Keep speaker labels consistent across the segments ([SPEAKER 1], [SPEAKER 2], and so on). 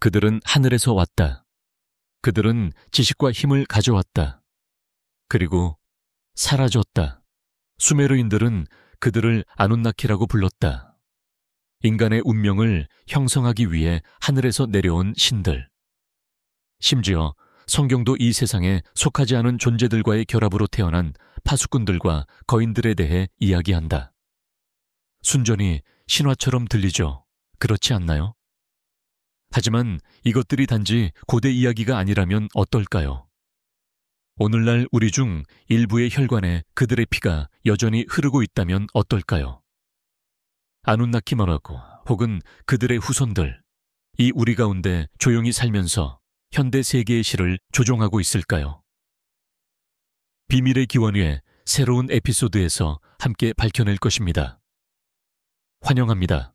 [SPEAKER 1] 그들은 하늘에서 왔다. 그들은 지식과 힘을 가져왔다. 그리고 사라졌다. 수메르인들은 그들을 아눈나키라고 불렀다. 인간의 운명을 형성하기 위해 하늘에서 내려온 신들. 심지어 성경도 이 세상에 속하지 않은 존재들과의 결합으로 태어난 파수꾼들과 거인들에 대해 이야기한다. 순전히 신화처럼 들리죠. 그렇지 않나요? 하지만 이것들이 단지 고대 이야기가 아니라면 어떨까요? 오늘날 우리 중 일부의 혈관에 그들의 피가 여전히 흐르고 있다면 어떨까요? 아눈나키만하고 혹은 그들의 후손들, 이 우리 가운데 조용히 살면서 현대 세계의 실을 조종하고 있을까요? 비밀의 기원의 새로운 에피소드에서 함께 밝혀낼 것입니다. 환영합니다.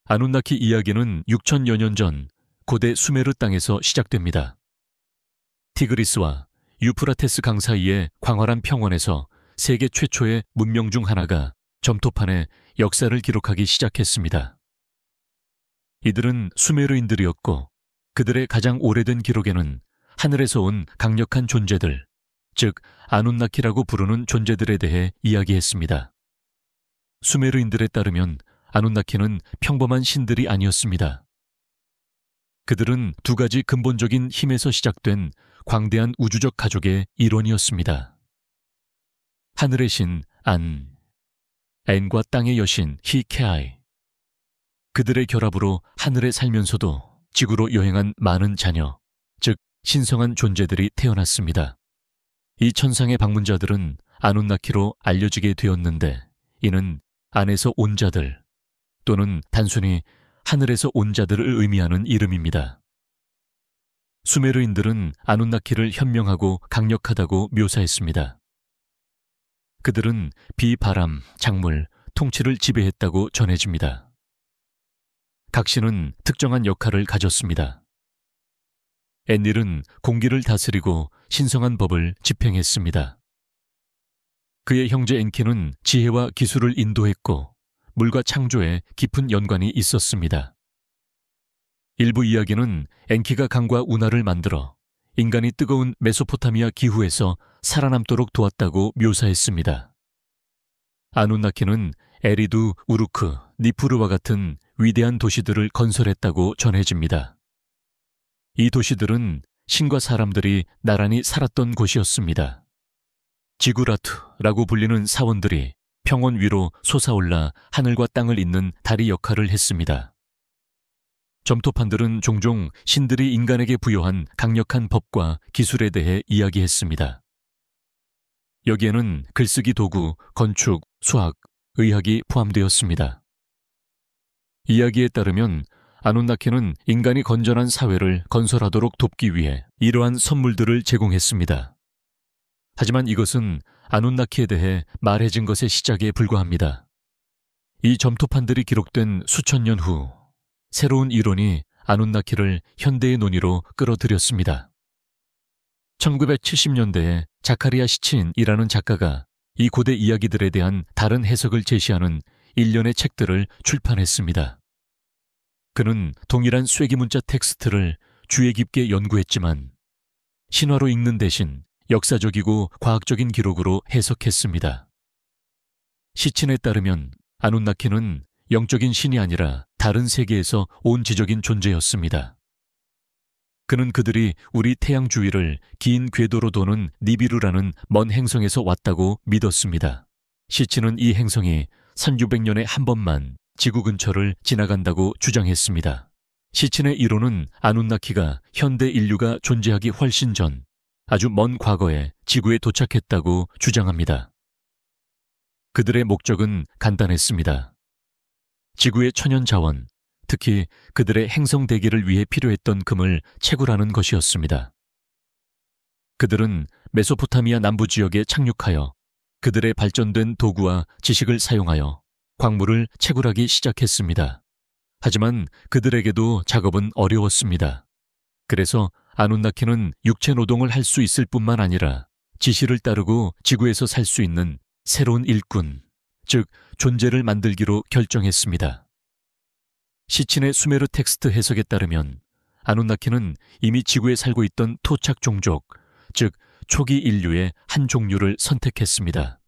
[SPEAKER 1] 아눈나키 이야기는 6천여 년 전 고대 수메르 땅에서 시작됩니다. 티그리스와 유프라테스 강 사이의 광활한 평원에서 세계 최초의 문명 중 하나가 점토판에 역사를 기록하기 시작했습니다. 이들은 수메르인들이었고 그들의 가장 오래된 기록에는 하늘에서 온 강력한 존재들, 즉 아눈나키라고 부르는 존재들에 대해 이야기했습니다. 수메르인들에 따르면 아눈나키는 평범한 신들이 아니었습니다. 그들은 두 가지 근본적인 힘에서 시작된 광대한 우주적 가족의 일원이었습니다. 하늘의 신 안, 엔과 땅의 여신 히케아이. 그들의 결합으로 하늘에 살면서도 지구로 여행한 많은 자녀, 즉 신성한 존재들이 태어났습니다. 이 천상의 방문자들은 아눈나키로 알려지게 되었는데 이는 안에서 온 자들 또는 단순히 하늘에서 온 자들을 의미하는 이름입니다. 수메르인들은 아눈나키를 현명하고 강력하다고 묘사했습니다. 그들은 비, 바람, 작물, 통치를 지배했다고 전해집니다. 각 신은 특정한 역할을 가졌습니다. 엔닐은 공기를 다스리고 신성한 법을 집행했습니다. 그의 형제 엔키는 지혜와 기술을 인도했고 물과 창조에 깊은 연관이 있었습니다. 일부 이야기는 엔키가 강과 운하를 만들어 인간이 뜨거운 메소포타미아 기후에서 살아남도록 도왔다고 묘사했습니다. 아눈나키는 에리두, 우루크, 니푸르와 같은 위대한 도시들을 건설했다고 전해집니다. 이 도시들은 신과 사람들이 나란히 살았던 곳이었습니다. 지구라투라고 불리는 사원들이 평원 위로 솟아올라 하늘과 땅을 잇는 다리 역할을 했습니다. 점토판들은 종종 신들이 인간에게 부여한 강력한 법과 기술에 대해 이야기했습니다. 여기에는 글쓰기 도구, 건축, 수학, 의학이 포함되었습니다. 이야기에 따르면 아눈나키는 인간이 건전한 사회를 건설하도록 돕기 위해 이러한 선물들을 제공했습니다. 하지만 이것은 아눈나키에 대해 말해진 것의 시작에 불과합니다. 이 점토판들이 기록된 수천 년 후 새로운 이론이 아눈나키를 현대의 논의로 끌어들였습니다. 1970년대에 자카리아 시친이라는 작가가 이 고대 이야기들에 대한 다른 해석을 제시하는 일련의 책들을 출판했습니다. 그는 동일한 쐐기문자 텍스트를 주의 깊게 연구했지만 신화로 읽는 대신 역사적이고 과학적인 기록으로 해석했습니다. 시친에 따르면 아눈나키는 영적인 신이 아니라 다른 세계에서 온지적인 존재였습니다. 그는 그들이 우리 태양 주위를 긴 궤도로 도는 니비루라는 먼 행성에서 왔다고 믿었습니다. 시친은 이 행성이 1600년에 한 번만 지구 근처를 지나간다고 주장했습니다. 시친의 이론은 아눈나키가 현대 인류가 존재하기 훨씬 전 아주 먼 과거에 지구에 도착했다고 주장합니다. 그들의 목적은 간단했습니다. 지구의 천연 자원, 특히 그들의 행성 대기를 위해 필요했던 금을 채굴하는 것이었습니다. 그들은 메소포타미아 남부 지역에 착륙하여 그들의 발전된 도구와 지식을 사용하여 광물을 채굴하기 시작했습니다. 하지만 그들에게도 작업은 어려웠습니다. 그래서 아눈나키는 육체 노동을 할 수 있을 뿐만 아니라 지시를 따르고 지구에서 살 수 있는 새로운 일꾼, 즉 존재를 만들기로 결정했습니다. 시친의 수메르 텍스트 해석에 따르면 아누나키는 이미 지구에 살고 있던 토착 종족, 즉 초기 인류의 한 종류를 선택했습니다.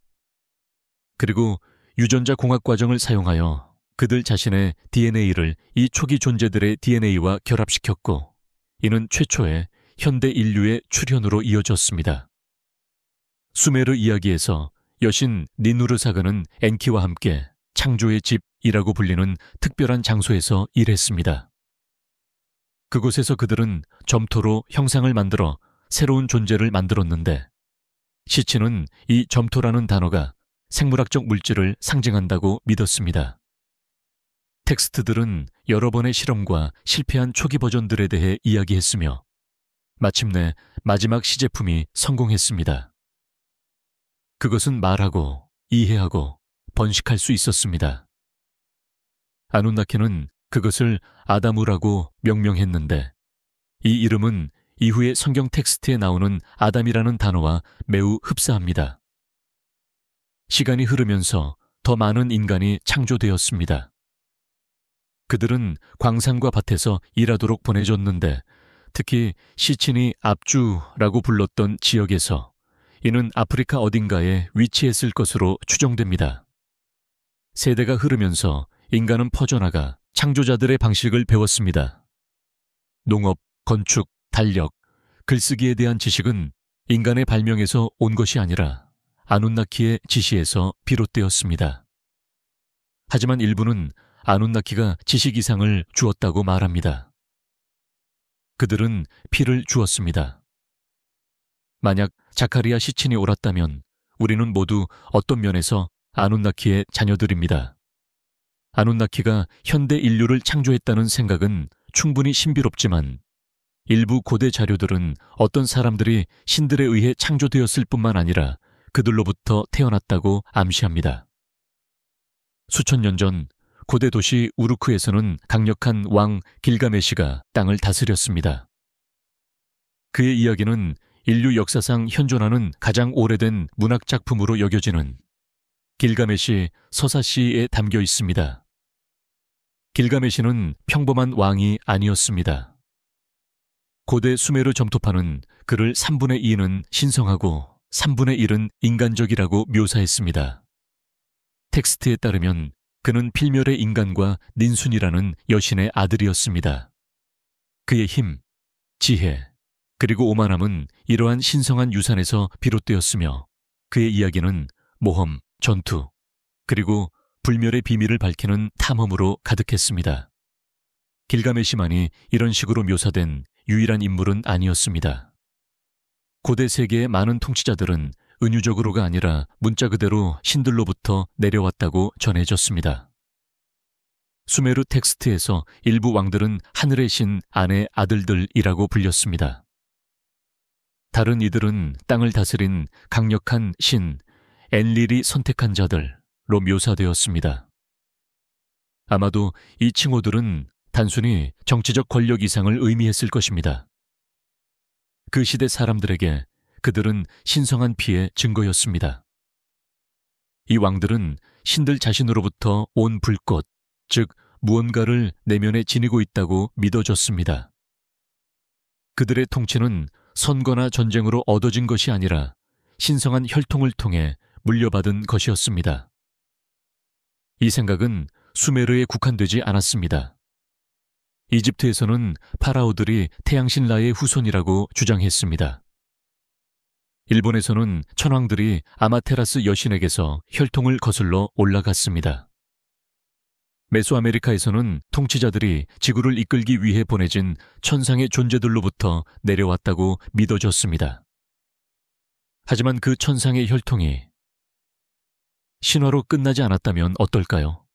[SPEAKER 1] 그리고 유전자 공학 과정을 사용하여 그들 자신의 DNA를 이 초기 존재들의 DNA와 결합시켰고, 이는 최초의 현대 인류의 출현으로 이어졌습니다. 수메르 이야기에서 여신 니누르사그는 엔키와 함께 창조의 집이라고 불리는 특별한 장소에서 일했습니다. 그곳에서 그들은 점토로 형상을 만들어 새로운 존재를 만들었는데, 시친은 이 점토라는 단어가 생물학적 물질을 상징한다고 믿었습니다. 텍스트들은 여러 번의 실험과 실패한 초기 버전들에 대해 이야기했으며 마침내 마지막 시제품이 성공했습니다. 그것은 말하고 이해하고 번식할 수 있었습니다. 아누나키는 그것을 아다무라고 명명했는데, 이 이름은 이후의 성경 텍스트에 나오는 아담이라는 단어와 매우 흡사합니다. 시간이 흐르면서 더 많은 인간이 창조되었습니다. 그들은 광산과 밭에서 일하도록 보내졌는데, 특히 시친이 압주라고 불렀던 지역에서 이는 아프리카 어딘가에 위치했을 것으로 추정됩니다. 세대가 흐르면서 인간은 퍼져나가 창조자들의 방식을 배웠습니다. 농업, 건축, 달력, 글쓰기에 대한 지식은 인간의 발명에서 온 것이 아니라 아누나키의 지시에서 비롯되었습니다. 하지만 일부는 아누나키가 지식 이상을 주었다고 말합니다. 그들은 피를 주었습니다. 만약 자카리아 시친이 옳았다면 우리는 모두 어떤 면에서 아누나키의 자녀들입니다. 아누나키가 현대 인류를 창조했다는 생각은 충분히 신비롭지만, 일부 고대 자료들은 어떤 사람들이 신들에 의해 창조되었을 뿐만 아니라 그들로부터 태어났다고 암시합니다. 수천 년 전 고대 도시 우르크에서는 강력한 왕 길가메시가 땅을 다스렸습니다. 그의 이야기는 인류 역사상 현존하는 가장 오래된 문학 작품으로 여겨지는 길가메시 서사시에 담겨 있습니다. 길가메시는 평범한 왕이 아니었습니다. 고대 수메르 점토파는 그를 3분의 2는 신성하고 3분의 1은 인간적이라고 묘사했습니다. 텍스트에 따르면 그는 필멸의 인간과 닌순이라는 여신의 아들이었습니다. 그의 힘, 지혜, 그리고 오만함은 이러한 신성한 유산에서 비롯되었으며, 그의 이야기는 모험, 전투, 그리고 불멸의 비밀을 밝히는 탐험으로 가득했습니다. 길가메시만이 이런 식으로 묘사된 유일한 인물은 아니었습니다. 고대 세계의 많은 통치자들은 은유적으로가 아니라 문자 그대로 신들로부터 내려왔다고 전해졌습니다. 수메르 텍스트에서 일부 왕들은 하늘의 신 안의 아들들이라고 불렸습니다. 다른 이들은 땅을 다스린 강력한 신 엔릴이 선택한 자들로 묘사되었습니다. 아마도 이 칭호들은 단순히 정치적 권력 이상을 의미했을 것입니다. 그 시대 사람들에게 그들은 신성한 피의 증거였습니다. 이 왕들은 신들 자신으로부터 온 불꽃, 즉 무언가를 내면에 지니고 있다고 믿어졌습니다. 그들의 통치는 선거나 전쟁으로 얻어진 것이 아니라 신성한 혈통을 통해 물려받은 것이었습니다. 이 생각은 수메르에 국한되지 않았습니다. 이집트에서는 파라오들이 태양신 라의 후손이라고 주장했습니다. 일본에서는 천황들이 아마테라스 여신에게서 혈통을 거슬러 올라갔습니다. 메소아메리카에서는 통치자들이 지구를 이끌기 위해 보내진 천상의 존재들로부터 내려왔다고 믿어졌습니다. 하지만 그 천상의 혈통이 신화로 끝나지 않았다면 어떨까요?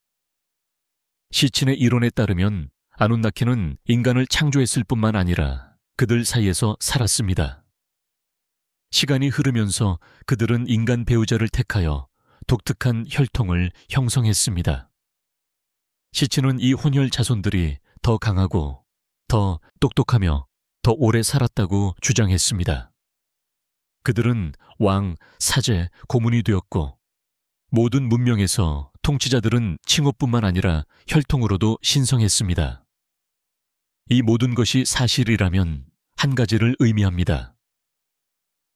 [SPEAKER 1] 시친의 이론에 따르면 아누나키는 인간을 창조했을 뿐만 아니라 그들 사이에서 살았습니다. 시간이 흐르면서 그들은 인간 배우자를 택하여 독특한 혈통을 형성했습니다. 시친은 이 혼혈 자손들이 더 강하고 더 똑똑하며 더 오래 살았다고 주장했습니다. 그들은 왕, 사제, 고문이 되었고 모든 문명에서 통치자들은 칭호뿐만 아니라 혈통으로도 신성했습니다. 이 모든 것이 사실이라면 한 가지를 의미합니다.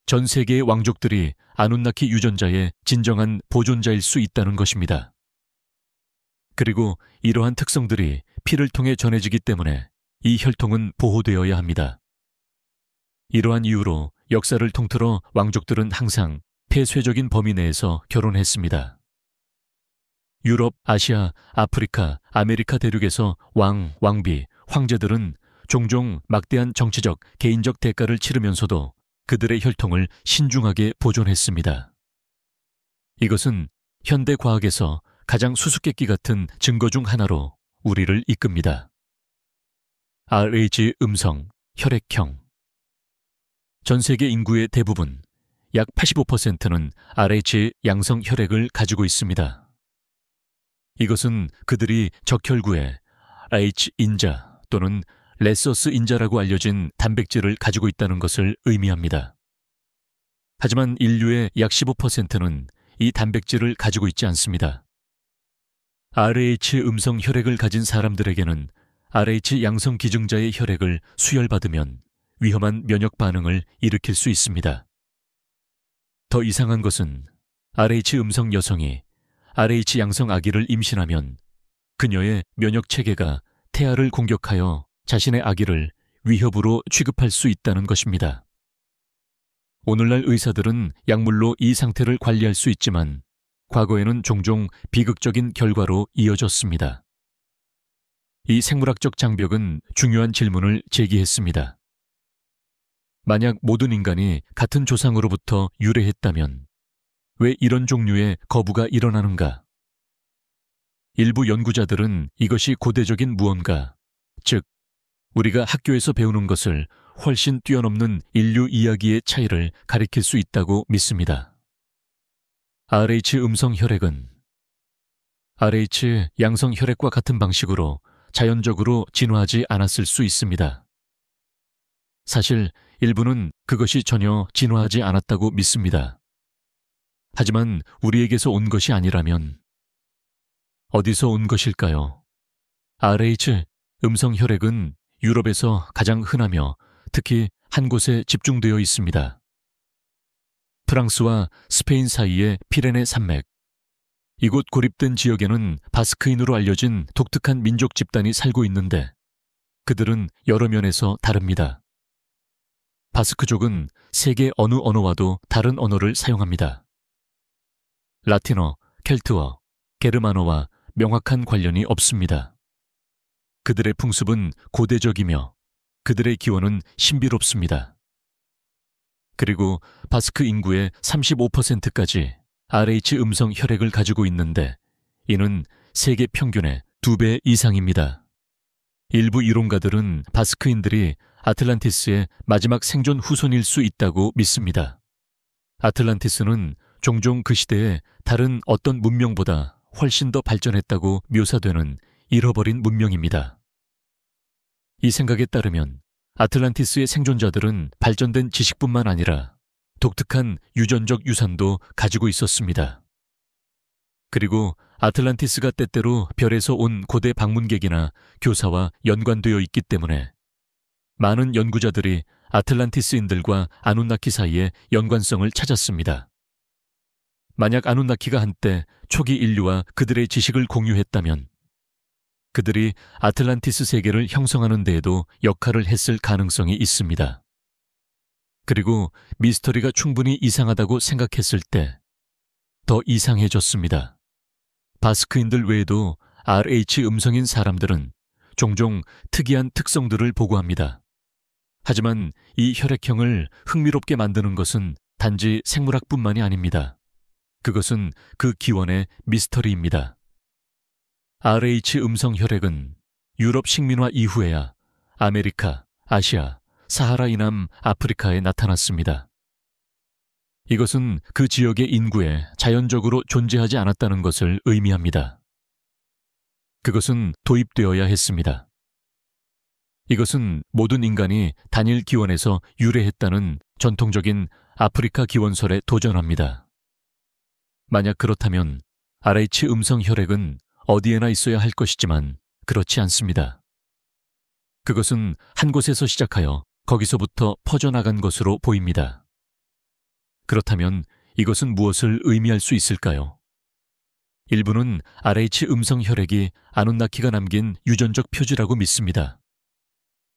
[SPEAKER 1] 전 세계의 왕족들이 아누나키 유전자의 진정한 보존자일 수 있다는 것입니다. 그리고 이러한 특성들이 피를 통해 전해지기 때문에 이 혈통은 보호되어야 합니다. 이러한 이유로 역사를 통틀어 왕족들은 항상 폐쇄적인 범위 내에서 결혼했습니다. 유럽, 아시아, 아프리카, 아메리카 대륙에서 왕, 왕비, 황제들은 종종 막대한 정치적, 개인적 대가를 치르면서도 그들의 혈통을 신중하게 보존했습니다. 이것은 현대 과학에서 가장 수수께끼 같은 증거 중 하나로 우리를 이끕니다. RH 음성, 혈액형. 전 세계 인구의 대부분, 약 85%는 RH 양성 혈액을 가지고 있습니다. 이것은 그들이 적혈구에 H인자 또는 레서스 인자라고 알려진 단백질을 가지고 있다는 것을 의미합니다. 하지만 인류의 약 15%는 이 단백질을 가지고 있지 않습니다. RH 음성 혈액을 가진 사람들에게는 RH 양성 기증자의 혈액을 수혈받으면 위험한 면역 반응을 일으킬 수 있습니다. 더 이상한 것은 RH 음성 여성이 RH 양성 아기를 임신하면 그녀의 면역 체계가 태아를 공격하여 자신의 아기를 위협으로 취급할 수 있다는 것입니다. 오늘날 의사들은 약물로 이 상태를 관리할 수 있지만 과거에는 종종 비극적인 결과로 이어졌습니다. 이 생물학적 장벽은 중요한 질문을 제기했습니다. 만약 모든 인간이 같은 조상으로부터 유래했다면 왜 이런 종류의 거부가 일어나는가? 일부 연구자들은 이것이 고대적인 무언가, 즉 우리가 학교에서 배우는 것을 훨씬 뛰어넘는 인류 이야기의 차이를 가리킬 수 있다고 믿습니다. RH 음성 혈액은 RH 양성 혈액과 같은 방식으로 자연적으로 진화하지 않았을 수 있습니다. 사실 일부는 그것이 전혀 진화하지 않았다고 믿습니다. 하지만 우리에게서 온 것이 아니라면 어디서 온 것일까요? RH 음성 혈액은 유럽에서 가장 흔하며 특히 한 곳에 집중되어 있습니다. 프랑스와 스페인 사이의 피레네 산맥. 이곳 고립된 지역에는 바스크인으로 알려진 독특한 민족 집단이 살고 있는데 그들은 여러 면에서 다릅니다. 바스크족은 세계 어느 언어와도 다른 언어를 사용합니다. 라틴어, 켈트어, 게르만어와 명확한 관련이 없습니다. 그들의 풍습은 고대적이며 그들의 기원은 신비롭습니다. 그리고 바스크 인구의 35%까지 RH 음성 혈액을 가지고 있는데 이는 세계 평균의 2배 이상입니다. 일부 이론가들은 바스크인들이 아틀란티스의 마지막 생존 후손일 수 있다고 믿습니다. 아틀란티스는 종종 그 시대에 다른 어떤 문명보다 훨씬 더 발전했다고 묘사되는 잃어버린 문명입니다. 이 생각에 따르면 아틀란티스의 생존자들은 발전된 지식뿐만 아니라 독특한 유전적 유산도 가지고 있었습니다. 그리고 아틀란티스가 때때로 별에서 온 고대 방문객이나 교사와 연관되어 있기 때문에 많은 연구자들이 아틀란티스인들과 아누나키 사이에 연관성을 찾았습니다. 만약 아누나키가 한때 초기 인류와 그들의 지식을 공유했다면 그들이 아틀란티스 세계를 형성하는 데에도 역할을 했을 가능성이 있습니다. 그리고 미스터리가 충분히 이상하다고 생각했을 때 더 이상해졌습니다. 바스크인들 외에도 RH 음성인 사람들은 종종 특이한 특성들을 보고합니다. 하지만 이 혈액형을 흥미롭게 만드는 것은 단지 생물학뿐만이 아닙니다. 그것은 그 기원의 미스터리입니다. RH 음성 혈액은 유럽 식민화 이후에야 아메리카, 아시아, 사하라 이남 아프리카에 나타났습니다. 이것은 그 지역의 인구에 자연적으로 존재하지 않았다는 것을 의미합니다. 그것은 도입되어야 했습니다. 이것은 모든 인간이 단일 기원에서 유래했다는 전통적인 아프리카 기원설에 도전합니다. 만약 그렇다면 RH 음성 혈액은 어디에나 있어야 할 것이지만 그렇지 않습니다. 그것은 한 곳에서 시작하여 거기서부터 퍼져나간 것으로 보입니다. 그렇다면 이것은 무엇을 의미할 수 있을까요? 일부는 RH 음성 혈액이 아누나키가 남긴 유전적 표지라고 믿습니다.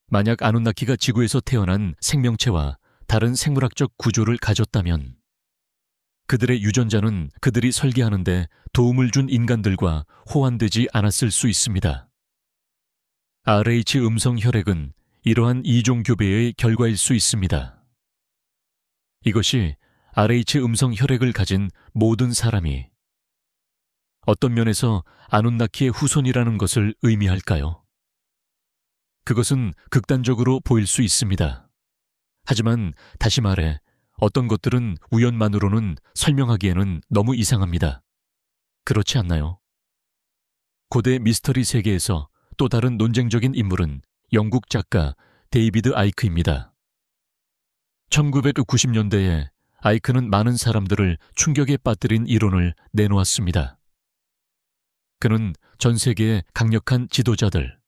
[SPEAKER 1] 만약 아누나키가 지구에서 태어난 생명체와 다른 생물학적 구조를 가졌다면 그들의 유전자는 그들이 설계하는 데 도움을 준 인간들과 호환되지 않았을 수 있습니다. RH 음성 혈액은 이러한 이종 교배의 결과일 수 있습니다. 이것이 RH 음성 혈액을 가진 모든 사람이 어떤 면에서 아누나키의 후손이라는 것을 의미할까요? 그것은 극단적으로 보일 수 있습니다. 하지만 다시 말해 어떤 것들은 우연만으로는 설명하기에는 너무 이상합니다. 그렇지 않나요? 고대 미스터리 세계에서 또 다른 논쟁적인 인물은 영국 작가 데이비드 아이크입니다. 1990년대에 아이크는 많은 사람들을 충격에 빠뜨린 이론을 내놓았습니다. 그는 전 세계의 강력한 지도자들,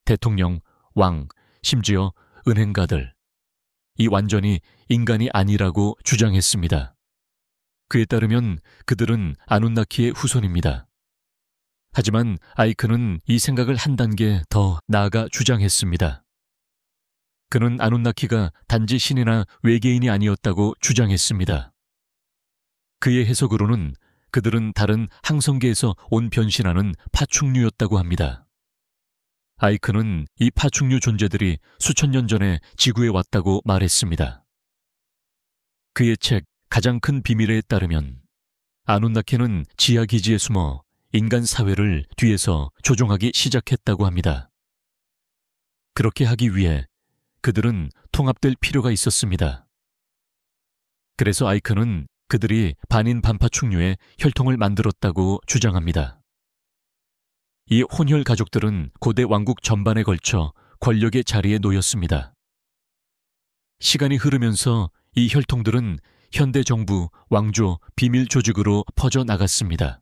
[SPEAKER 1] 대통령, 왕, 심지어 은행가들, 이 완전히 인간이 아니라고 주장했습니다. 그에 따르면 그들은 아누나키의 후손입니다. 하지만 아이크는 이 생각을 한 단계 더 나아가 주장했습니다. 그는 아누나키가 단지 신이나 외계인이 아니었다고 주장했습니다. 그의 해석으로는 그들은 다른 항성계에서 온 변신하는 파충류였다고 합니다. 아이크는 이 파충류 존재들이 수천 년 전에 지구에 왔다고 말했습니다. 그의 책 가장 큰 비밀에 따르면 아누나키는 지하 기지에 숨어 인간 사회를 뒤에서 조종하기 시작했다고 합니다. 그렇게 하기 위해 그들은 통합될 필요가 있었습니다. 그래서 아이크는 그들이 반인 반파충류의 혈통을 만들었다고 주장합니다. 이 혼혈 가족들은 고대 왕국 전반에 걸쳐 권력의 자리에 놓였습니다. 시간이 흐르면서 이 혈통들은 현대 정부, 왕조, 비밀 조직으로 퍼져나갔습니다.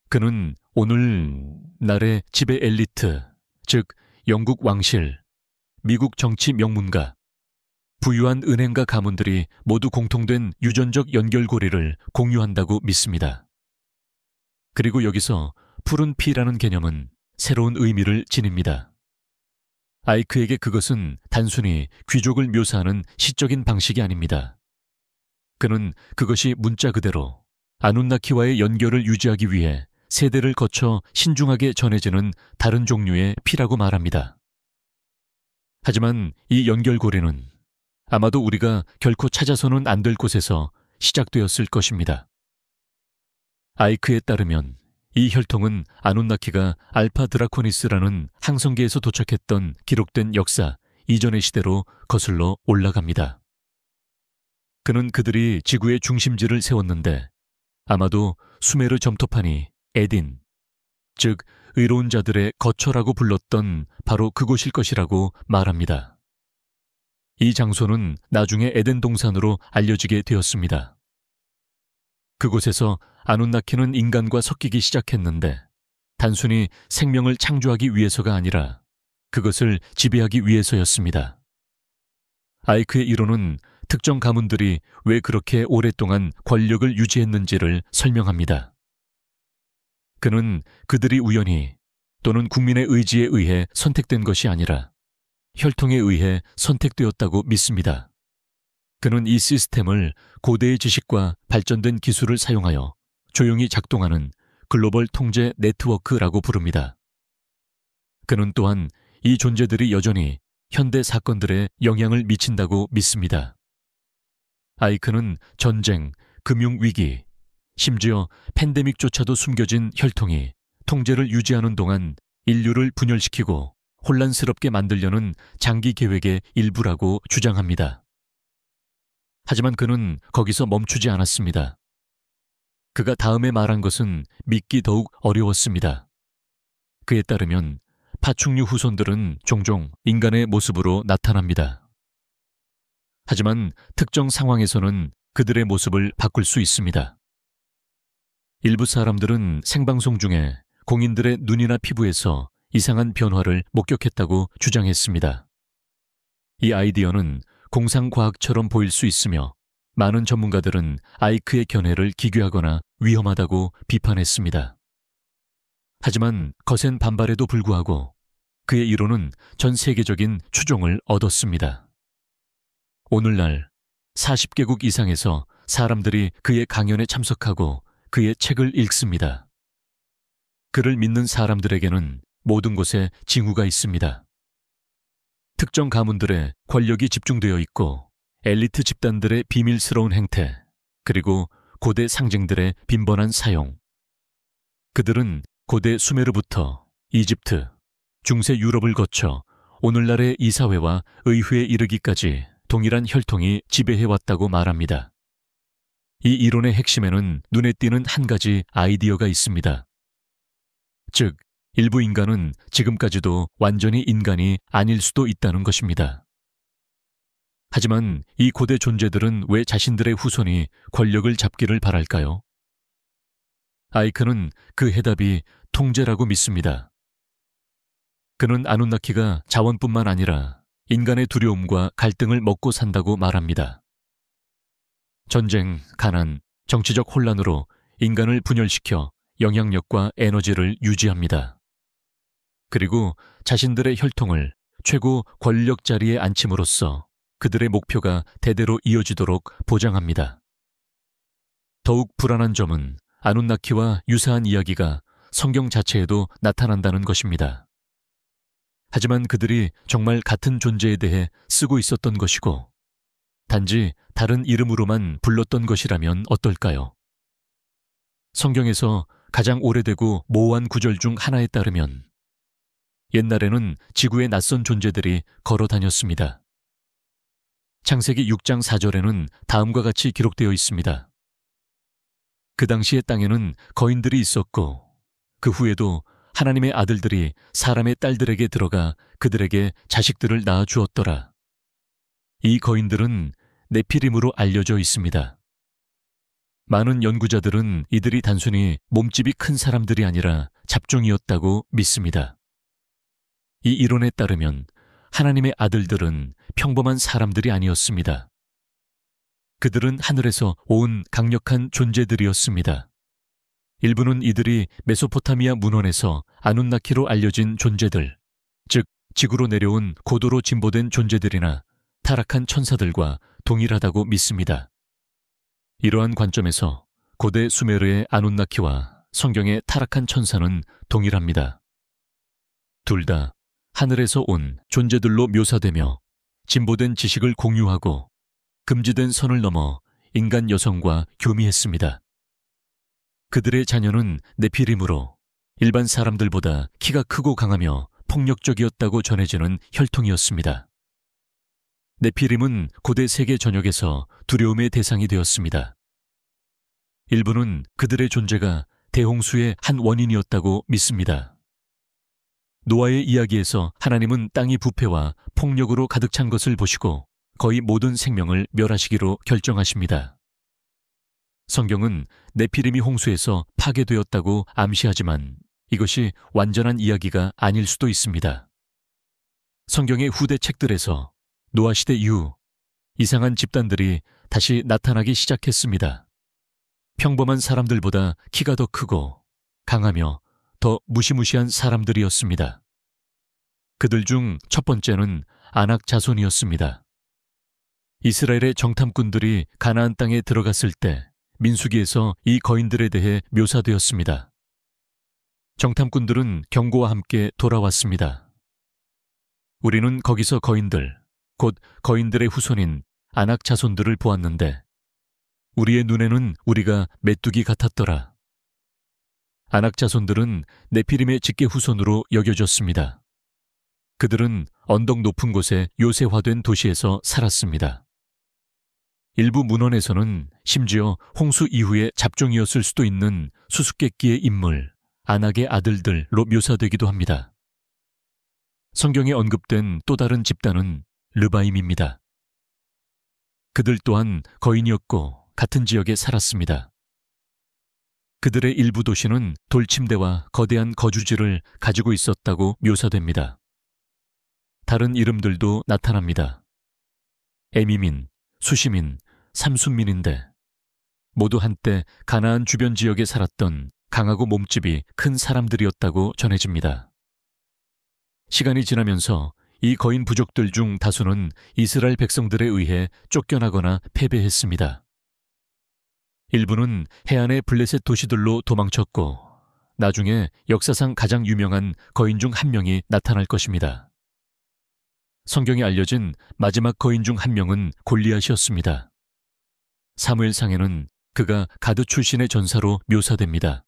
[SPEAKER 1] 그는 오늘날의 지배 엘리트, 즉 영국 왕실, 미국 정치 명문가, 부유한 은행가 가문들이 모두 공통된 유전적 연결고리를 공유한다고 믿습니다. 그리고 여기서 푸른 피라는 개념은 새로운 의미를 지닙니다. 아이크에게 그것은 단순히 귀족을 묘사하는 시적인 방식이 아닙니다. 그는 그것이 문자 그대로 아누나키와의 연결을 유지하기 위해 세대를 거쳐 신중하게 전해지는 다른 종류의 피라고 말합니다. 하지만 이 연결고리는 아마도 우리가 결코 찾아서는 안 될 곳에서 시작되었을 것입니다. 아이크에 따르면 이 혈통은 아누나키가 알파 드라코니스라는 항성계에서 도착했던 기록된 역사 이전의 시대로 거슬러 올라갑니다. 그는 그들이 지구의 중심지를 세웠는데 아마도 수메르 점토판이 에딘, 즉 의로운 자들의 거처라고 불렀던 바로 그곳일 것이라고 말합니다. 이 장소는 나중에 에덴 동산으로 알려지게 되었습니다. 그곳에서 아누나키는 인간과 섞이기 시작했는데 단순히 생명을 창조하기 위해서가 아니라 그것을 지배하기 위해서였습니다. 아이크의 이론은 특정 가문들이 왜 그렇게 오랫동안 권력을 유지했는지를 설명합니다. 그는 그들이 우연히 또는 국민의 의지에 의해 선택된 것이 아니라 혈통에 의해 선택되었다고 믿습니다. 그는 이 시스템을 고대의 지식과 발전된 기술을 사용하여 조용히 작동하는 글로벌 통제 네트워크라고 부릅니다. 그는 또한 이 존재들이 여전히 현대 사건들에 영향을 미친다고 믿습니다. 아이크는 전쟁, 금융위기, 심지어 팬데믹조차도 숨겨진 혈통이 통제를 유지하는 동안 인류를 분열시키고 혼란스럽게 만들려는 장기 계획의 일부라고 주장합니다. 하지만 그는 거기서 멈추지 않았습니다. 그가 다음에 말한 것은 믿기 더욱 어려웠습니다. 그에 따르면 파충류 후손들은 종종 인간의 모습으로 나타납니다. 하지만 특정 상황에서는 그들의 모습을 바꿀 수 있습니다. 일부 사람들은 생방송 중에 공인들의 눈이나 피부에서 이상한 변화를 목격했다고 주장했습니다. 이 아이디어는 공상과학처럼 보일 수 있으며 많은 전문가들은 아이크의 견해를 기괴하거나 위험하다고 비판했습니다. 하지만 거센 반발에도 불구하고 그의 이론은 전 세계적인 추종을 얻었습니다. 오늘날 40개국 이상에서 사람들이 그의 강연에 참석하고 그의 책을 읽습니다. 그를 믿는 사람들에게는 모든 곳에 징후가 있습니다. 특정 가문들의 권력이 집중되어 있고 엘리트 집단들의 비밀스러운 행태, 그리고 고대 상징들의 빈번한 사용. 그들은 고대 수메르부터 이집트, 중세 유럽을 거쳐 오늘날의 이사회와 의회에 이르기까지 동일한 혈통이 지배해왔다고 말합니다. 이 이론의 핵심에는 눈에 띄는 한 가지 아이디어가 있습니다. 즉, 일부 인간은 지금까지도 완전히 인간이 아닐 수도 있다는 것입니다. 하지만 이 고대 존재들은 왜 자신들의 후손이 권력을 잡기를 바랄까요? 아이크는 그 해답이 통제라고 믿습니다. 그는 아누나키가 자원뿐만 아니라 인간의 두려움과 갈등을 먹고 산다고 말합니다. 전쟁, 가난, 정치적 혼란으로 인간을 분열시켜 영향력과 에너지를 유지합니다. 그리고 자신들의 혈통을 최고 권력 자리에 앉힘으로써 그들의 목표가 대대로 이어지도록 보장합니다. 더욱 불안한 점은 아누나키와 유사한 이야기가 성경 자체에도 나타난다는 것입니다. 하지만 그들이 정말 같은 존재에 대해 쓰고 있었던 것이고 단지 다른 이름으로만 불렀던 것이라면 어떨까요? 성경에서 가장 오래되고 모호한 구절 중 하나에 따르면 옛날에는 지구의 낯선 존재들이 걸어 다녔습니다. 창세기 6장 4절에는 다음과 같이 기록되어 있습니다. 그 당시의 땅에는 거인들이 있었고 그 후에도 하나님의 아들들이 사람의 딸들에게 들어가 그들에게 자식들을 낳아 주었더라. 이 거인들은 네피림으로 알려져 있습니다. 많은 연구자들은 이들이 단순히 몸집이 큰 사람들이 아니라 잡종이었다고 믿습니다. 이 이론에 따르면 하나님의 아들들은 평범한 사람들이 아니었습니다. 그들은 하늘에서 온 강력한 존재들이었습니다. 일부는 이들이 메소포타미아 문헌에서 아누나키로 알려진 존재들, 즉 지구로 내려온 고도로 진보된 존재들이나 타락한 천사들과 동일하다고 믿습니다. 이러한 관점에서 고대 수메르의 아누나키와 성경의 타락한 천사는 동일합니다. 둘 다 하늘에서 온 존재들로 묘사되며 진보된 지식을 공유하고 금지된 선을 넘어 인간 여성과 교미했습니다. 그들의 자녀는 네피림으로 일반 사람들보다 키가 크고 강하며 폭력적이었다고 전해지는 혈통이었습니다. 네피림은 고대 세계 전역에서 두려움의 대상이 되었습니다. 일부는 그들의 존재가 대홍수의 한 원인이었다고 믿습니다. 노아의 이야기에서 하나님은 땅이 부패와 폭력으로 가득 찬 것을 보시고 거의 모든 생명을 멸하시기로 결정하십니다. 성경은 네피림이 홍수에서 파괴되었다고 암시하지만 이것이 완전한 이야기가 아닐 수도 있습니다. 성경의 후대 책들에서 노아 시대 이후 이상한 집단들이 다시 나타나기 시작했습니다. 평범한 사람들보다 키가 더 크고 강하며 더 무시무시한 사람들이었습니다. 그들 중 첫 번째는 아낙 자손이었습니다. 이스라엘의 정탐꾼들이 가나안 땅에 들어갔을 때 민수기에서 이 거인들에 대해 묘사되었습니다. 정탐꾼들은 경고와 함께 돌아왔습니다. 우리는 거기서 거인들, 곧 거인들의 후손인 아낙 자손들을 보았는데 우리의 눈에는 우리가 메뚜기 같았더라. 아낙 자손들은 네피림의 직계 후손으로 여겨졌습니다. 그들은 언덕 높은 곳에 요새화된 도시에서 살았습니다. 일부 문헌에서는 심지어 홍수 이후에 잡종이었을 수도 있는 수수께끼의 인물, 아낙의 아들들로 묘사되기도 합니다. 성경에 언급된 또 다른 집단은 르바임입니다. 그들 또한 거인이었고 같은 지역에 살았습니다. 그들의 일부 도시는 돌침대와 거대한 거주지를 가지고 있었다고 묘사됩니다. 다른 이름들도 나타납니다. 에미민, 수시민, 삼순민인데 모두 한때 가나안 주변 지역에 살았던 강하고 몸집이 큰 사람들이었다고 전해집니다. 시간이 지나면서 이 거인 부족들 중 다수는 이스라엘 백성들에 의해 쫓겨나거나 패배했습니다. 일부는 해안의 블레셋 도시들로 도망쳤고 나중에 역사상 가장 유명한 거인 중 한 명이 나타날 것입니다. 성경에 알려진 마지막 거인 중 한 명은 골리앗이었습니다. 사무엘상에는 그가 가드 출신의 전사로 묘사됩니다.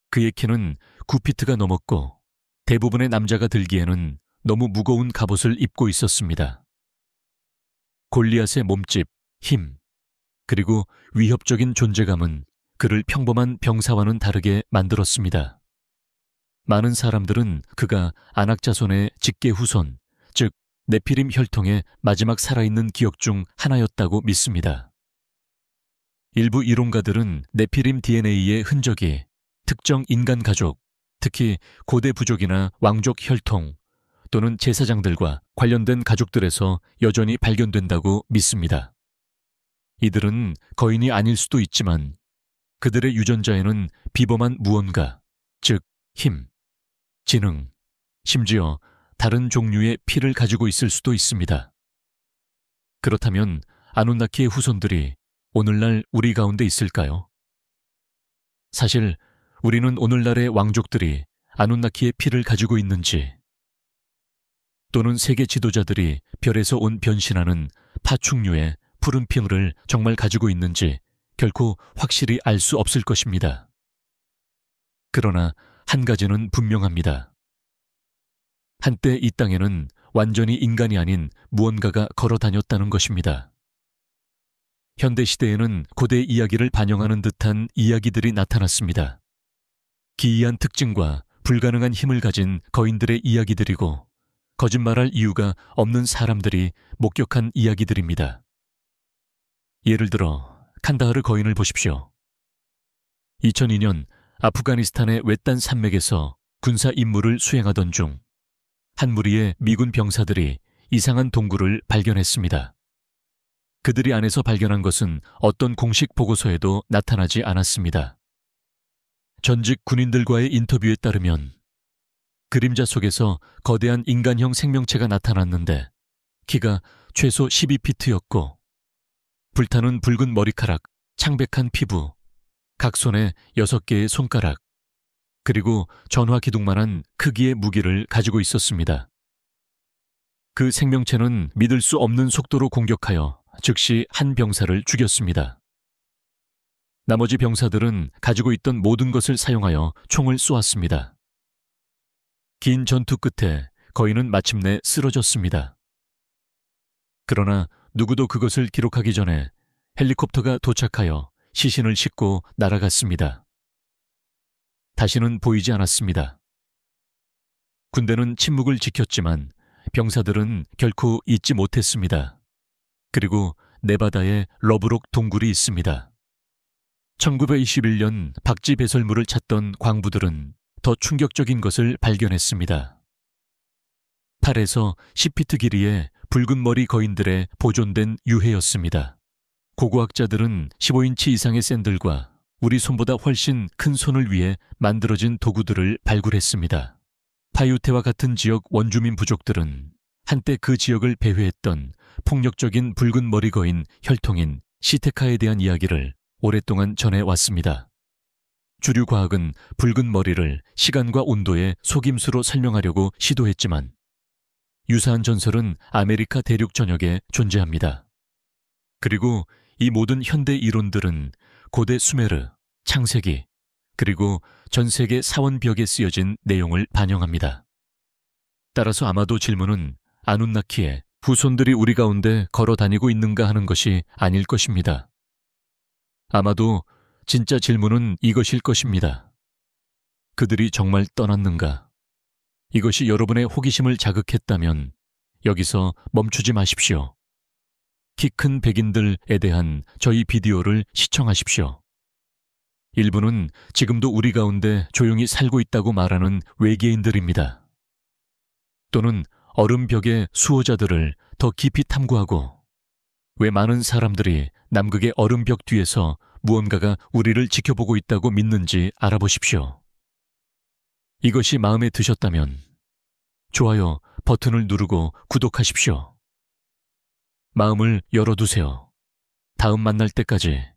[SPEAKER 1] 그의 키는 9피트가 넘었고 대부분의 남자가 들기에는 너무 무거운 갑옷을 입고 있었습니다. 골리앗의 몸집, 힘, 그리고 위협적인 존재감은 그를 평범한 병사와는 다르게 만들었습니다. 많은 사람들은 그가 아낙 자손의 직계 후손, 즉 네피림 혈통의 마지막 살아있는 기억 중 하나였다고 믿습니다. 일부 이론가들은 네피림 DNA의 흔적이 특정 인간 가족, 특히 고대 부족이나 왕족 혈통 또는 제사장들과 관련된 가족들에서 여전히 발견된다고 믿습니다. 이들은 거인이 아닐 수도 있지만 그들의 유전자에는 비범한 무언가, 즉 힘, 지능, 심지어 다른 종류의 피를 가지고 있을 수도 있습니다. 그렇다면 아누나키의 후손들이 오늘날 우리 가운데 있을까요? 사실 우리는 오늘날의 왕족들이 아누나키의 피를 가지고 있는지 또는 세계 지도자들이 별에서 온 변신하는 파충류의 푸른 피를 정말 가지고 있는지 결코 확실히 알 수 없을 것입니다. 그러나 한 가지는 분명합니다. 한때 이 땅에는 완전히 인간이 아닌 무언가가 걸어 다녔다는 것입니다. 현대시대에는 고대 이야기를 반영하는 듯한 이야기들이 나타났습니다. 기이한 특징과 불가능한 힘을 가진 거인들의 이야기들이고 거짓말할 이유가 없는 사람들이 목격한 이야기들입니다. 예를 들어 칸다하르 거인을 보십시오. 2002년 아프가니스탄의 외딴 산맥에서 군사 임무를 수행하던 중 한 무리의 미군 병사들이 이상한 동굴을 발견했습니다. 그들이 안에서 발견한 것은 어떤 공식 보고서에도 나타나지 않았습니다. 전직 군인들과의 인터뷰에 따르면 그림자 속에서 거대한 인간형 생명체가 나타났는데 키가 최소 12피트였고 불타는 붉은 머리카락, 창백한 피부, 각 손에 6개의 손가락, 그리고 전화 기둥만한 크기의 무기를 가지고 있었습니다. 그 생명체는 믿을 수 없는 속도로 공격하여 즉시 한 병사를 죽였습니다. 나머지 병사들은 가지고 있던 모든 것을 사용하여 총을 쏘았습니다. 긴 전투 끝에 거인은 마침내 쓰러졌습니다. 그러나 누구도 그것을 기록하기 전에 헬리콥터가 도착하여 시신을 싣고 날아갔습니다. 다시는 보이지 않았습니다. 군대는 침묵을 지켰지만 병사들은 결코 잊지 못했습니다. 그리고 네바다에 러브록 동굴이 있습니다. 1921년 박쥐 배설물을 찾던 광부들은 더 충격적인 것을 발견했습니다. 8에서 10피트 길이의 붉은 머리 거인들의 보존된 유해였습니다. 고고학자들은 15인치 이상의 샌들과 우리 손보다 훨씬 큰 손을 위해 만들어진 도구들을 발굴했습니다. 파유테와 같은 지역 원주민 부족들은 한때 그 지역을 배회했던 폭력적인 붉은 머리 거인 혈통인 시테카에 대한 이야기를 오랫동안 전해왔습니다. 주류 과학은 붉은 머리를 시간과 온도의 속임수로 설명하려고 시도했지만 유사한 전설은 아메리카 대륙 전역에 존재합니다. 그리고 이 모든 현대 이론들은 고대 수메르, 창세기, 그리고 전 세계 사원벽에 쓰여진 내용을 반영합니다. 따라서 아마도 질문은 아누나키의 후손들이 우리 가운데 걸어 다니고 있는가 하는 것이 아닐 것입니다. 아마도 진짜 질문은 이것일 것입니다. 그들이 정말 떠났는가? 이것이 여러분의 호기심을 자극했다면 여기서 멈추지 마십시오. 키 큰 백인들에 대한 저희 비디오를 시청하십시오. 일부는 지금도 우리 가운데 조용히 살고 있다고 말하는 외계인들입니다. 또는 얼음벽의 수호자들을 더 깊이 탐구하고 왜 많은 사람들이 남극의 얼음벽 뒤에서 무언가가 우리를 지켜보고 있다고 믿는지 알아보십시오. 이것이 마음에 드셨다면 좋아요 버튼을 누르고 구독하십시오. 마음을 열어두세요. 다음 만날 때까지